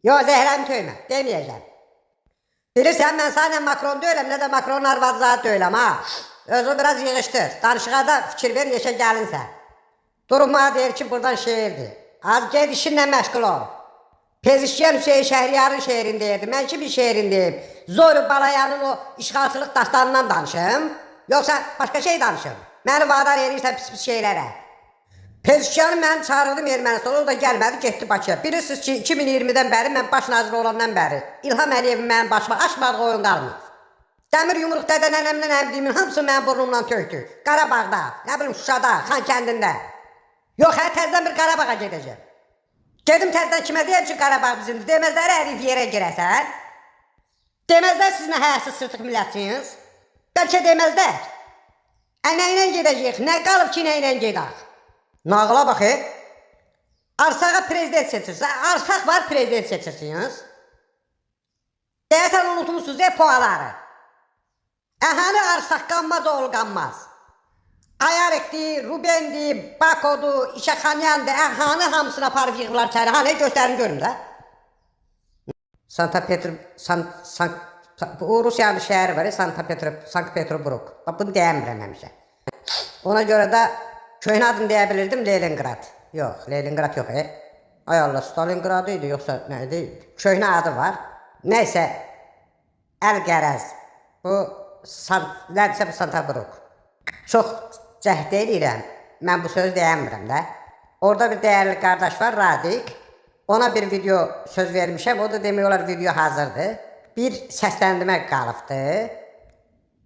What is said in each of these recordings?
Yo zəhrəmi töymə, deməyəcəm. Bilirsən, mən sadəcə Makron deyiləm, nə də Makronun arvadı zat deyiləm, ha. Özü biraz yığışdır, danışığa da fikir ver, yeşə gəlinsən. Durma deyir ki, buradan şeirdir. Az ged işinlə məşğul ol. Pezişkən Hüseyin Şəhriyarın şeirini deyirdi, mən kimin şeirini deyim? Zoru Balayanın o işğalçılıq dastanından danışım, yoxsa başqa şey danışım? Məni vadar edirsən pis-pis şeylərə. Pezişkanı mən çağırdım Ermənistana, o da gəlmədi, getdi Bakıya. Bilirsiniz ki, 2020-dən bəri, mən baş naziri olandan bəri, İlham Əliyevin mənim başıma açmadığı oyun qalmıyor. Dəmir yumruq dədə nənəmdən əmdiyimin hamısı mənim burnumdan tökdü. Qarabağda, nə bilim Şuşada, Xankəndində. Yox, təzdən bir Qarabağa gedəcəm. Gedim təzdən kimə deyəm ki, Qarabağ bizimdir. Deməzlər ərif yerə girəsən. Deməzlər siz nə həyəsiz sırtıq millətsiniz. Bəlkə deməzlər. Nə ilə gedəcəyik, nə qalıb ki, nə ilə gedək. Nağıla bax, Arsağa prezident seçirsiniz. Arsaq var, prezident seçirsiniz. Deyəsən unutmuşsunuz, puanları. Əhəni Arsaq qanmaz, oğul qanmaz. Ayarikdir, Rubendir, Bakodur, İşəxanyandır, əhəni hamısına aparıb yığılar çəri. Hani göstərini görün də. Bu Rusiyanın şəhəri var, Sankt Peterburg. Bunu deyəmirəm həmişə. Ona görə də köyün adını deyə bilirdim, Leningrad. Yox, Leningrad yox. Ay Allah, Stalingrad idi, yoxsa nə idi? Köyün adı var. Nəysə, Əl-Qərəz. Bu, nədirsə bu Santaburg. Çox cəhd edirəm. Mən bu sözü deyəmirəm də. Orada bir dəyərli qardaş var, Radik. Ona bir video söz vermişəm, o da demək olar video hazırdır. Bir səsləndirmə qalıbdır.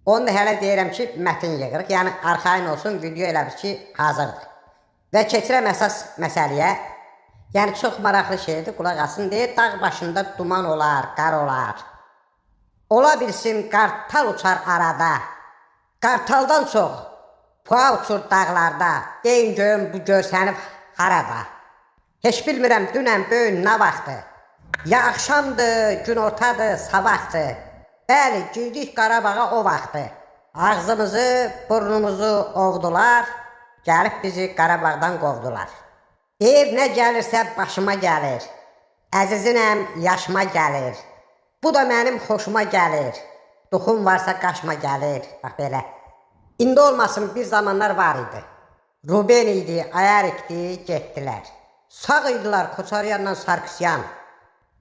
Onu da hələ deyirəm ki, mətin yığırıq. Yəni, arxain olsun, video elə bir ki, hazırdır. Və keçirəm əsas məsələyə. Yəni, çox maraqlı şeydir, qulaq asın deyir. Dağ başında duman olar, qar olar. Ola bilsin, qartal uçar arada. Qartaldan çox, puğa uçur dağlarda. Deyin görüm, bu görsənib harada. Heç bilmirəm, dünən böyün nə vaxtı. Ya axşamdır, gün ortadır, sabahdır. Bəli, girdik Qarabağa o vaxtı. Ağzımızı, burnumuzu ovdular, gəlib bizi Qarabağdan qovdular. Deyir, nə gəlirsə başıma gəlir. Əzizinəm, yaşıma gəlir. Bu da mənim xoşuma gəlir. Duxum varsa qaşıma gəlir. Bax belə. İndi olmasın bir zamanlar var idi. Ruben idi, Ayarikdi, getdilər. Sağ idilər Koçaryanla Sarkisyan.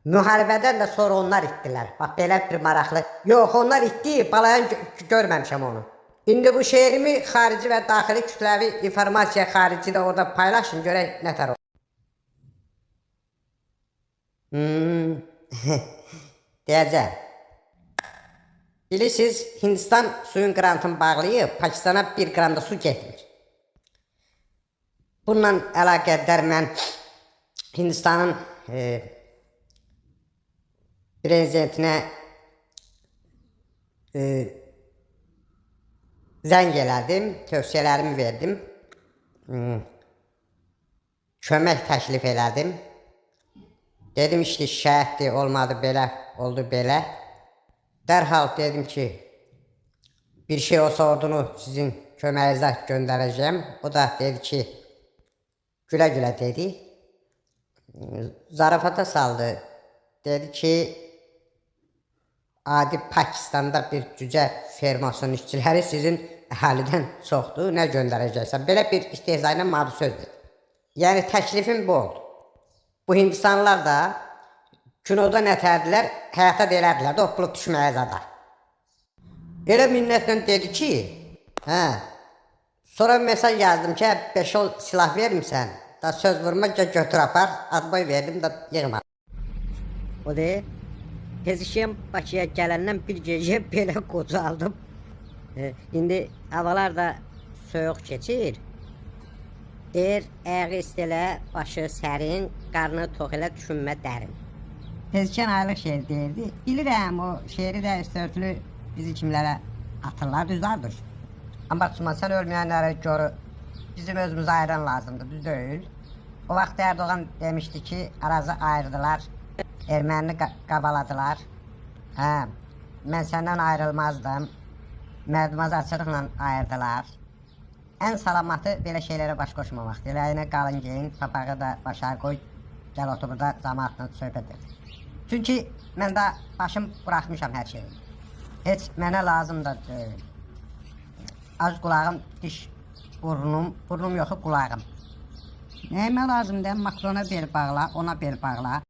Müharibədən də sonra onlar itdilər. Bax, belə bir maraqlı. Yox, onlar itdi, balayan görməmişəm onu. İndi bu şeirimi xarici və daxili kütləvi informasiya xarici də orada paylaşın, görək nətər olur. Deyəcəm. Bilirsiniz, Hindistan suyun qrantını bağlayıb, Pakistana 1 qram da su getmir. Bununla əlaqədar mən Hindistanın prezidentinə zəng elədim, tövsiyələrimi verdim, kömək təklif elədim. Dedim işte şəhətdir, olmadı belə, oldu belə. Dərhal dedim ki, bir şey olsa ordunu sizin köməyinizə göndərəcəm. O da dedi ki, gülə-gülə dedi. Zarafata saldı. Dedi ki, adi Pakistanda bir cücə fermasının işçiləri sizin əhalidən çoxdur, nə göndərəcəksən? Belə bir istehza ilə mavi sözdür. Yəni, təklifim bu oldu. Bu Hindistanlılar da kinoda nətərdilər, həyata deyərdilər də, o pulu düşməyə zada. Elə minnətlə dedi ki, sonra mesaj yazdım ki, 5-10 silah vermişsən, da söz vurma, götür apar, adboy verdim da yığmadım. O deyil. Pezişkən Bakıya gələndən bir gecə belə qocaldım. İndi havalar da soyuq keçir. Deyir, əyağı istilə, başı sərin, qarnı tox elə düşünmə dərin. Pezişkən aylıq şeir deyirdi. Bilirəm, o şeiri də üstörtülü bizi kimlərə atırlar, düzlardır. Amma baxsınma, sən ölməyənlərə görə bizim özümüzə ayıran lazımdır, düz deyil. O vaxt Erdoğan demişdi ki, arazı ayırdılar. Ermənini qabaladılar. Mən səndən ayrılmazdım. Mərdimazı açılıqla ayırdılar. Ən salamatı belə şeylərə baş qoşmamaqdır. Elə qalın geyin, papağı da başa qoy, gəl otur burada cəmaatla söhbət edir. Çünki mən də başım buraxmışam hər şeyi. Heç mənə lazım da deyil. Az qulağım, diş, burnum yoxu qulağım. Nəyimə lazımdır? Makrona bel bağla, ona bel bağla.